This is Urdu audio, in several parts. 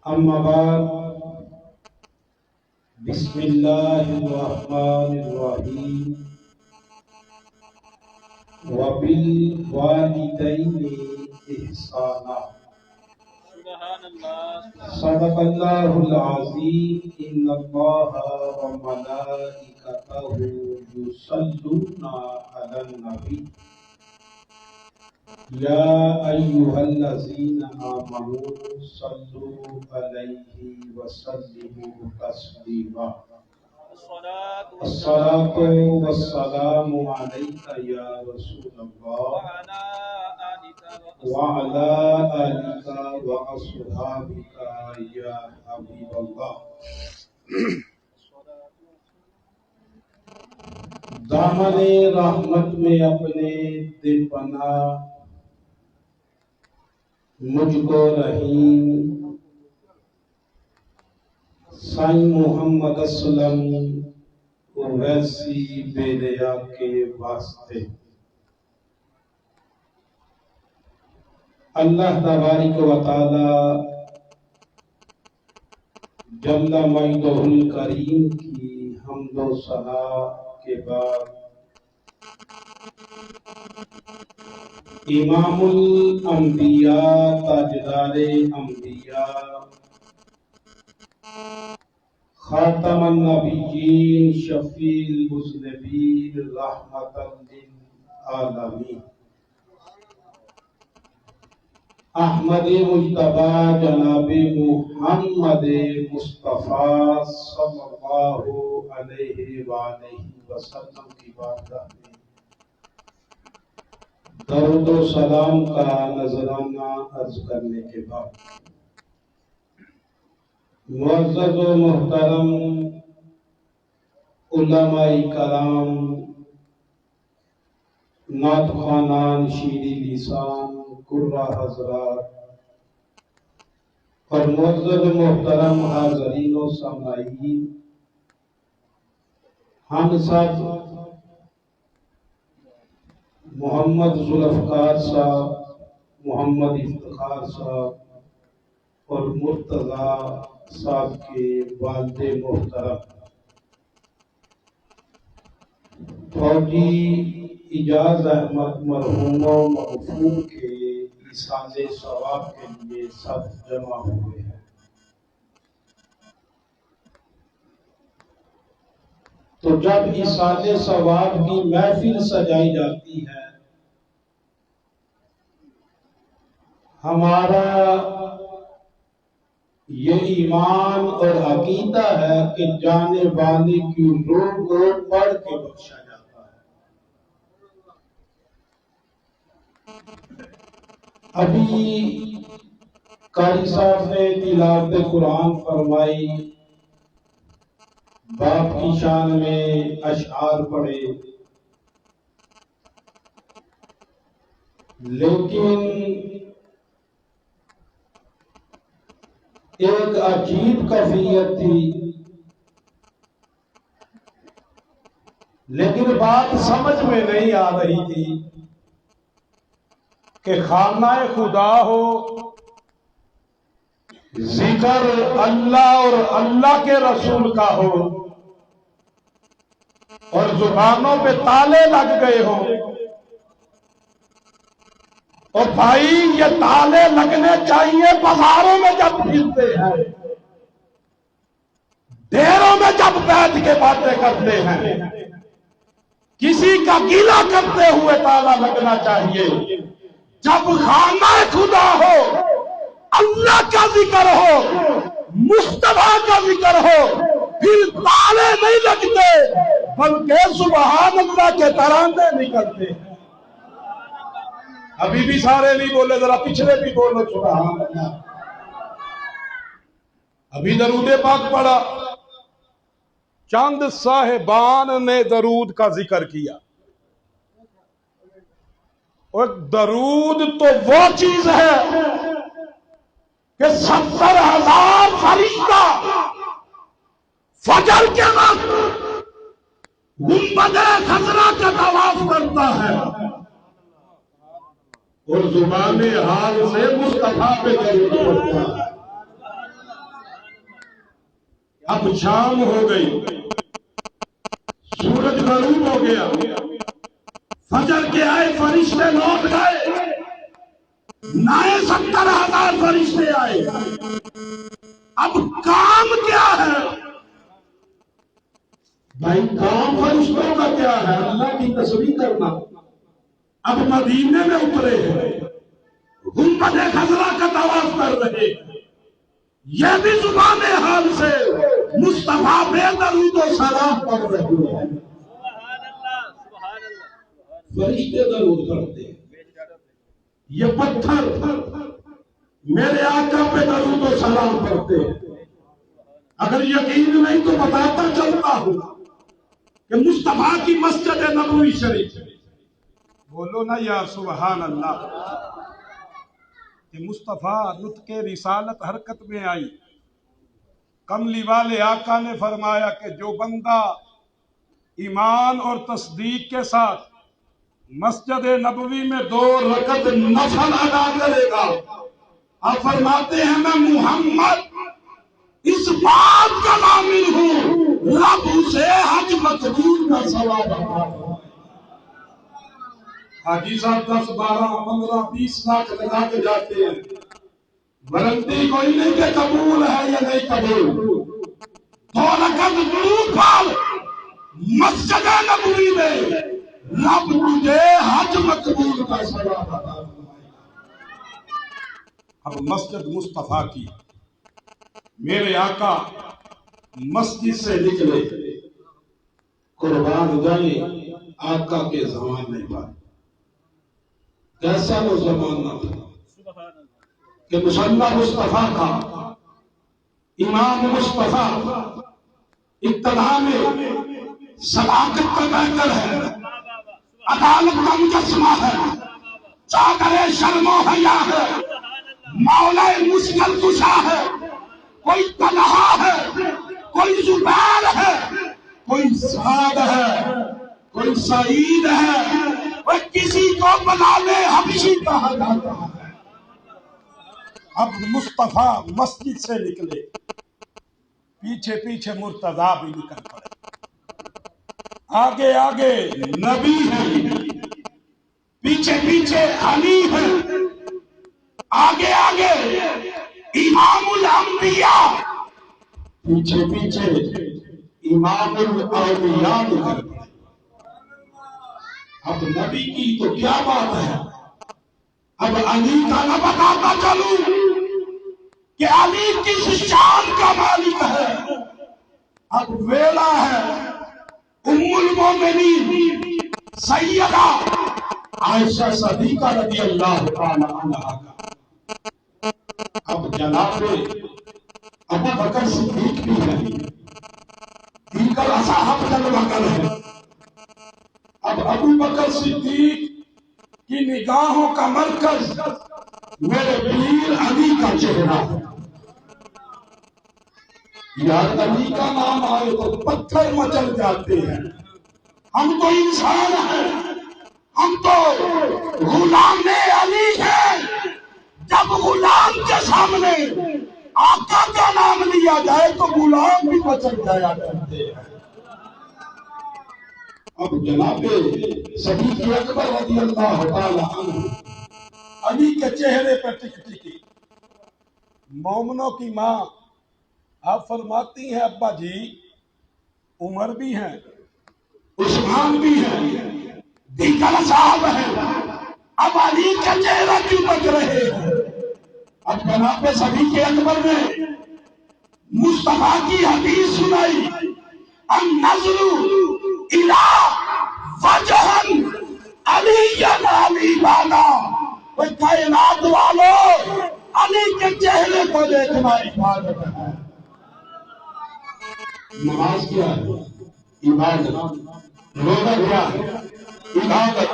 اما بعد بسم اللہ الرحمن الرحیم وبالوالدین احسانا صدق اللہ العظیم ان اللہ وملائکتہ یصلون علی النبی یا ایھا الذین آمنوا صلوا علیہ وسلموا تسلیما الصلاۃ والسلام علیک یا رسول اللہ وعلی آلک واصحابک یا حبیب اللہ۔ دامن رحمت میں اپنے دل پناہ مجھ کو رحیم سائیں محمد اسلم ویسی بے ریا کے واسطے اللہ تبارک و تعالی جل مجدہ الکریم کی حمد و ثنا کے بعد امام الانبیاء تاجدار انبیاء خاتم النبیین شفیع المذنبین رحمت للعالمین احمد مجتبی جناب محمد مصطفیٰ صلی اللہ علیہ وآلہ وسلم کی بارگاہ میں درود و سلام کا نذرانہ عرض کرنے کے بعد معزز و محترم علماء کرام، نعت خوانان، شیریں لسان، قرہ حضرات اور معزز و محترم حاضرین و سامعین، ہم سب محمد ذوالفقار صاحب، محمد افتخار صاحب اور مرتضی صاحب کے والد محترم فوجی اجاز احمد مرحوم و مغفور کے ایصال ثواب کے لیے سب جمع ہوئے ہیں۔ تو جب ایصال ثواب کی محفل سجائی جاتی ہے، ہمارا یہ ایمان اور عقیدہ ہے کہ جانے بانے کی روح کو پڑھ کے بخشا جاتا ہے۔ ابھی قاری صاحب نے تلاوت قرآن فرمائی، باپ کی شان میں اشعار پڑھے، لیکن ایک عجیب کیفیت تھی، لیکن بات سمجھ میں نہیں آ رہی تھی کہ خانہ خدا ہو، ذکر اللہ اور اللہ کے رسول کا ہو اور زبانوں پہ تالے لگ گئے ہوں، اور بھائی یہ تالے لگنے چاہیے بازاروں میں جب پھرتے ہیں، ڈیروں میں جب بیٹھ کے باتیں کرتے ہیں، کسی کا گیلا کرتے ہوئے تالا لگنا چاہیے۔ جب خانہ خدا ہو، اللہ کا ذکر ہو، مصطفیٰ کا ذکر ہو، پھر تالے نہیں لگتے بلکہ سبحان اللہ کے ترانے نکلتے ہیں۔ ابھی بھی سارے نہیں بولے، ذرا پچھلے بھی بولو سبحان اللہ۔ ابھی درود پاک پڑھا، چند صاحبان نے درود کا ذکر کیا، اور درود تو وہ چیز ہے کہ 70,000 فرشتہ فجر کے وقت گنبد خضرا کا طواف کرتا ہے اور زبان حال سے مصطفیٰ پہ درود پڑھتا ہے۔ اب شام ہو گئی، سورج غروب ہو گیا، فجر کے آئے فرشتے لوٹ گئے، نئے 70,000 فرشتے آئے۔ اب کام کیا ہے بھائی؟ کام فرشتوں کا کیا ہے؟ اللہ کی تسبیح کرنا۔ اب مدینے میں اترے ہیں، گنبد خضرا کا طواف کر رہے ہیں، یہ بھی زبان حال سے مصطفیٰ بے درود و سلام پڑھ رہے ہیں۔ فرشتے درود پڑھتے ہیں، یہ پتھر میرے آقا پہ درود و سلام پڑھتے ہیں۔ اگر یقین نہیں تو بتاتا چلتا ہوں کہ مصطفیٰ کی مسجد نبوی شریف، بولو نا یا سبحان اللہ، کہ مصطفیٰ نطق رسالت حرکت میں آئی، کملی والے آقا نے فرمایا کہ جو بندہ ایمان اور تصدیق کے ساتھ مسجد نبوی میں 2 رکعت نفل ادا کرے گا، آپ فرماتے ہیں میں محمد اس بات کا ضامن ہوں رب اسے حج مقبول کا ثواب عطا فرمائے۔ حاجی صاحب 10 12 15 20 لاکھ لگا کے جاتے ہیں، گارنٹی کوئی نہیں کہ قبول ہے یا نہیں قبول۔ 2 رکعت درود پڑھ مسجد نبوی میں، رب تجھے حج مقبول کا ثواب عطا فرمائے۔ اب مسجد مصطفیٰ کی، میرے آقا مسجد سے نکلے، قربان جائیں آقا کے زمانے پر کیسا وہ زمانہ تھا کہ مصلی مصطفیٰ کا، امام مصطفیٰ ابتدا میں صداقت کا بہتر ہے، عدالت کا مجسمہ ہے، چادر شرم و حیا ہے، مولا مشکل کشا ہے، کوئی طلحہ ہے، کوئی زبیر ہے، کوئی سعد ہے، کوئی سعید ہے، وہ کسی کو بلال حبشی کہا جاتا ہے۔ اب مصطفیٰ مسجد سے نکلے، پیچھے پیچھے مرتضیٰ بھی نکل پڑے، آگے آگے نبی ہیں، پیچھے پیچھے علی ہیں، آگے آگے امام الانبیاء، پیچھے پیچھے امام الاولیاء نکل پڑے۔ اب نبی کی تو کیا بات ہے، اب علی کا نہ بتاتا چلوں کہ علی کس شان کا مالک ہے۔ اب ویلا ہے ام المومنین سیدہ عائشہ صدیقہ رضی اللہ تعالی عنہا کا۔ اب جناب ابو بکر صدیق بھی ہے، دیگر اصحاب جلوہ گر ہے۔ اب ابو بکر صدیق کی نگاہوں کا مرکز میرے پیر علی کا چہرہ ہے۔ یار علی کا نام آئے تو پتھر مچل جاتے ہیں، ہم تو انسان ہیں، ہم تو غلام علی ہیں۔ جب غلام کے سامنے آقا کا نام لیا جائے تو غلام بھی مچل جایا کرتے ہیں۔ اب جناب صدیق اکبر رضی اللہ تعالی عنہ علی کے چہرے پر ٹک ٹکی۔ مومنوں کی ماں آپ فرماتی ہیں ابا جی عمر بھی ہیں، عثمان بھی ہیں، دیگر صاحب ہیں، اب علی کا چہرہ کیوں بچ رہے ہیں؟ اب جناب صدیق اکبر نے مصطفیٰ کی حدیث سنائی، النظر الى وجہ علی علی بالا، وہ کائنات والو علی کے چہرے کو دیکھنا عبادت ہے۔ نماز کیا ہے؟ عبادت۔ روزہ کیا ہے؟ عبادت۔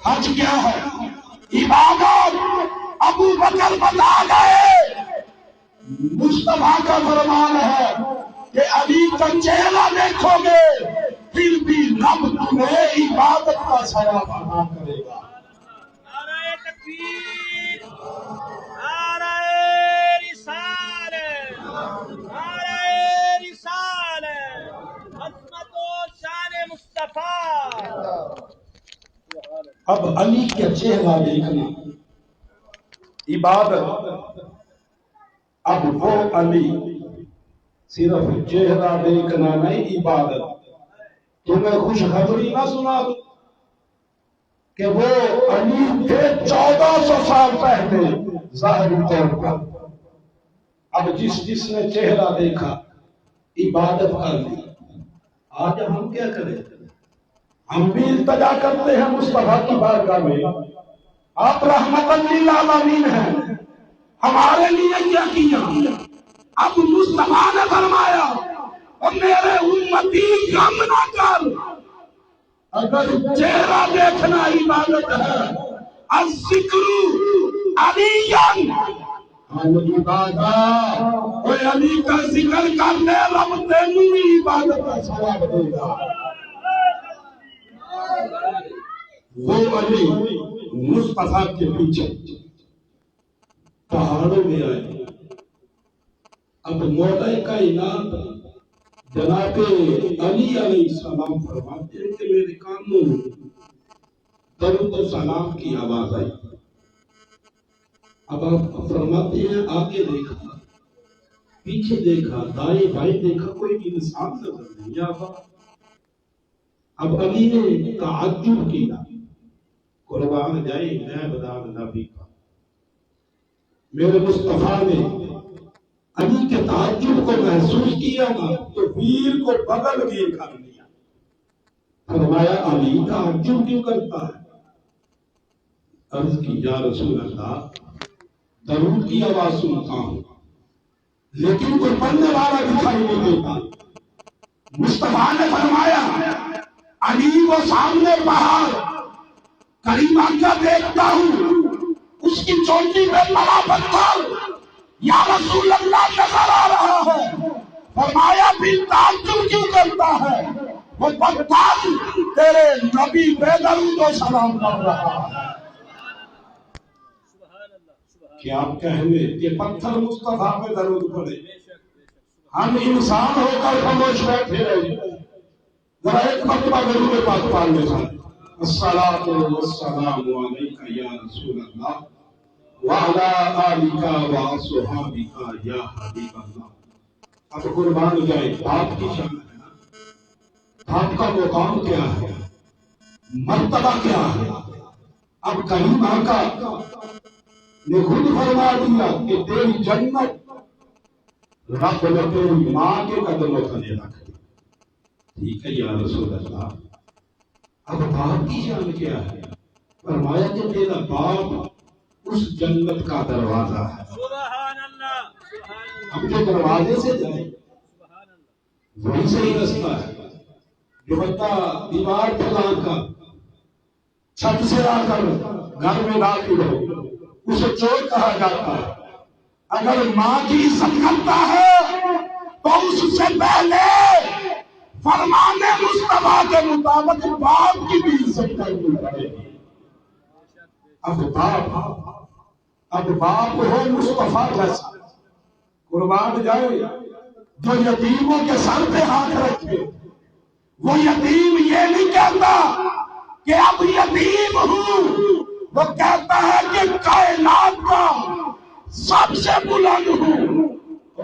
حج کیا ہے؟ عبادت۔ ابو بکر بتا گئے، مصطفیٰ کا فرمان ہے کہ علی کا چہرہ دیکھو گے پھر بھی رب تمہیں عبادت کا ثواب عطا کرے گا۔ نعرہ تکبیر، نعرہ رسالت، نعرہ اب علی کا چہرہ دیکھنا عبادت. اب وہ علی صرف چہرہ دیکھنا نہیں عبادت. تمہیں خوشخبری نہ سنا دوں کہ وہ علی تھے 1400 سال پہلے ظاہری طور پر. اب جس نے چہرہ دیکھا عبادت کر لی. آج ہم کیا کریں؟ ہم بھی التجا کرتے ہیں مصطفیٰ کی بارگاہ میں. آپ رحمت للعالمین ہیں، ہمارے لیے کیا کیا؟ اب مصطفیٰ نے فرمایا اور میرے امتی غم نہ کر، اگر چہرہ دیکھنا عبادت ہے. الذکر علیاً کوئی علی کا ذکر کر لے رب تینوں عبادت کا ثواب دے گا. وہ علی مصطفیٰ کے پیچھے پہاڑوں میں آئے. اب مولا کائنات جناب علی علیہ السلام فرماتے ہیں کہ میرے کانوں میں درود و سلام کی آواز آئی. اب آپ فرماتے ہیں آگے دیکھا، پیچھے دیکھا، دائیں بائیں دیکھا، کوئی انسان نظر نہیں آتا. اب علی نے تعجب کیا. قربان جائے نائبدار نبی کا میرے مصطفیٰ نے علی کے تعجب کو محسوس کیا نا تو پیر کو بغل میں کر لیا. فرمایا علی تعجب کیوں کرتا ہے؟ عرض کی یا رسول اللہ درود کی آواز سنتا ہوں لیکن کوئی پڑھنے والا دکھائی نہیں دیتا. مصطفیٰ نے فرمایا علی وہ سامنے پہاڑ قریب آ کر دیکھتا ہوں، اس کی چوٹی پہ بڑا پتھر یا رسول اللہ نظر آ رہا ہے. فرمایا پھر تعجب کیوں کرتا ہے؟ وہ پتھر تیرے نبی پہ درود و سلام کر رہا ہے. کیا آپ کہنے کہ پتھر مصطفیٰ پہ درود پڑے؟ ہم انسان ہو کر خاموش بیٹھے رہے. ذرا ایک مرتبہ درود پاک پڑھ لیں. الصلاۃ والسلام علیک یا رسول اللہ وعلی آلک واصحابک یا حبیب اللہ. اب قربان جائے باپ کی شان ہے نا، باپ کا مقام کیا ہے، مرتبہ کیا ہے. اب کریم آقا نے خود فرما دیا کہ تیری جنت رب نے تیری ماں کے قدموں تلے رکھ دی. ٹھیک ہے یا رسول اللہ. اب باپ کی شان کیا ہے؟ فرمایا کہ تیرا باپ اس جنت کا دروازہ ہے. سبحان اللہ. اب جو دروازے سے جائے وہی صحیح رستہ ہے. جو بندہ دیوار پہ لا کر چھت سے آ کر گھر میں داخل ہو اسے چور کہا جاتا ہے. اگر ماں کی عزت کرتا ہے تو اس سے پہلے فرمان مصطفیٰ کے مطابق باپ کی بھی عزت کرنی پڑے گی. اب باپ ہو مصطفیٰ جیسا. قربان جائے جو یتیموں کے سر پہ ہاتھ رکھے. وہ یتیم یہ نہیں کہتا کہ اب یتیم ہوں، وہ کہتا ہے کہ کائنات کا سب سے بلند ہوں.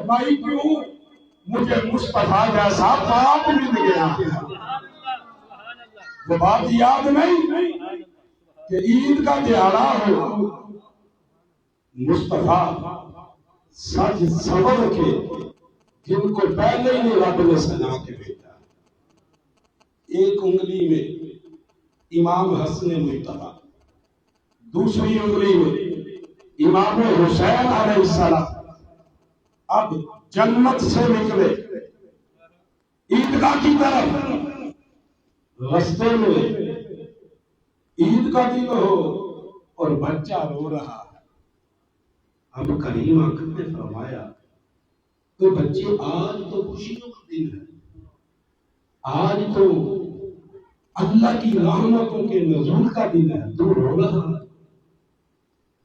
بھائی کیوں؟ مجھے مصطفیٰ جیسا باپ مل گیا. وہ بات یاد نہیں کہ عید کا تہوار ہو مصطفیٰ سج سنور کے جن کو پہلے ہی رب نے سجا کے بھیجا. ایک انگلی میں امام حسن مجتبی، دوسری انگلی میں امام حسین علیہ السلام. اب جنت سے نکلے عیدگاہ کی طرف، رستے میں عید کا دن ہو اور بچہ رو رہا ہے. اب کریم آقا نے فرمایا تو بچے آج تو خوشیوں کا دن ہے، آج تو اللہ کی رحمتوں کے نزول کا دن ہے، تو رو رہا ہے.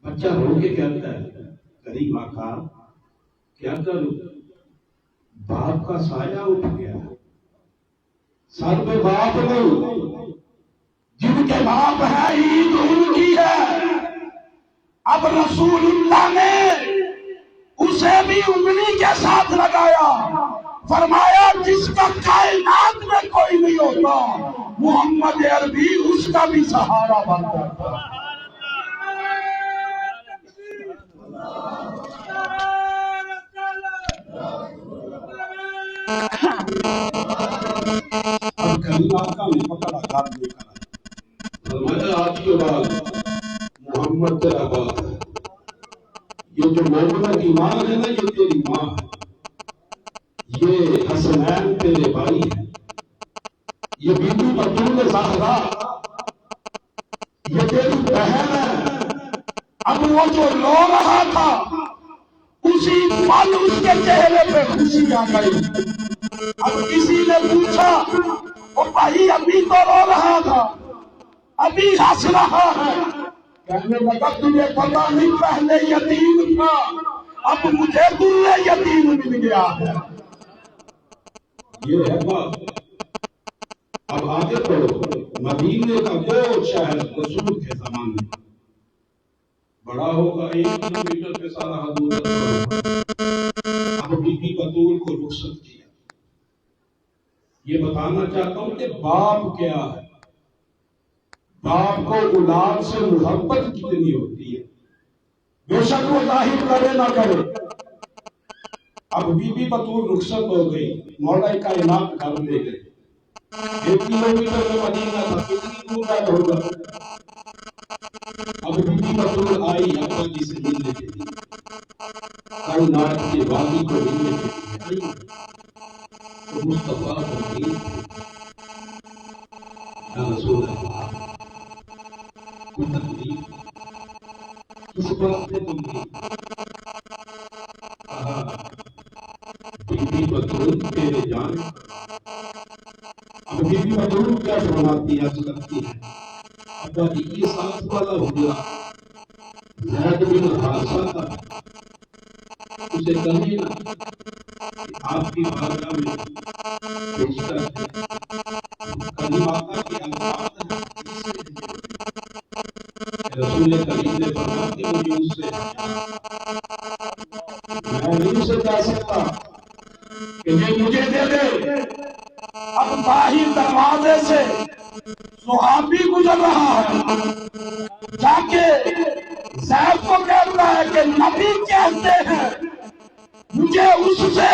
بچہ رو کے کہتا ہے کریم آقا کیا کروں؟ باپ کا سایہ اٹھ گیا، سر پہ باپ نہیں، جن کے باپ ہیں عید ان کی ہے۔ اب رسول اللہ نے اسے بھی انگلی کے ساتھ لگایا، فرمایا جس کا کائنات میں کوئی نہیں ہوتا محمد عربی اس کا بھی سہارا بن جاتا۔ اب کلمہ کا بھی پتہ لگا دیا فرمایا آج کے بعد محمد تیرا باپ ہے، یہ جو مومنہ کی ماں ہے نا یہ تیری ماں ہے، یہ حسنین تیرے بھائی ہیں، یہ بی بی بطول زہرا یہ تیری بہن ہے۔ اب وہ جو رو رہا تھا اسی پل اس کے چہرے پہ خوشی آ گئی۔ اب کسی نے پوچھا وہ بھائی ابھی تو رو رہا تھا ابھی ہنس رہا ہے، کہنے لگا تجھے پتا نہیں پہلے یتیم تھا اب مجھے دلے یتیم مل گیا ہے۔ یہ ہے بات۔ اب آگے پڑھو، مدینے کا وہ شہر رسول کے زمانے میں بڑا ہوگا 1 کلومیٹر پہ سارا حدود اب بی بی بطول کو رخصت کیا۔ یہ بتانا چاہتا ہوں کہ باپ کیا ہے، باپ کو اولاد سے محبت کتنی ہوتی ہے، بے شک وہ ظاہر کرے نہ کرے۔ اب بی بی بطول رخصت ہو گئی، مولا کائنات گھر لے گئے۔ 1 کلومیٹر میں مدینہ تھا، کتنی دور ہے ہوگا۔ اب بی بی بطول آئی ابا جی سے ملنے کے لیے، کائنات کے والی کو ملنے کے لیے آئی تو مصطفیٰ کو مل یا رسول اللہ کوئی تکلیف کس بات سے تم کی؟ کہا بی بی بطول تیرے جان۔ اب بی بی بطول کیا فرماتی ہے، کرتی ہے ابا جی یہ ساتھ والا ہو گیا زید بن حارثہ تھا، اسے کہیے نا کہ آپ کی بارگاہ میں پیشکش ہے، کلمہ آقا کی الفاظ ہیں، رسول کریم نے فرمایا کہ مجھے اس سے میں نہیں اسے کہہ سکتا کہ یہ مجھے دے دے۔ اب باہر دروازے سے صحابی گزر رہا ہے، جا کے زید کو کہتا ہے کہ نبی کہتے ہیں مجھے اس سے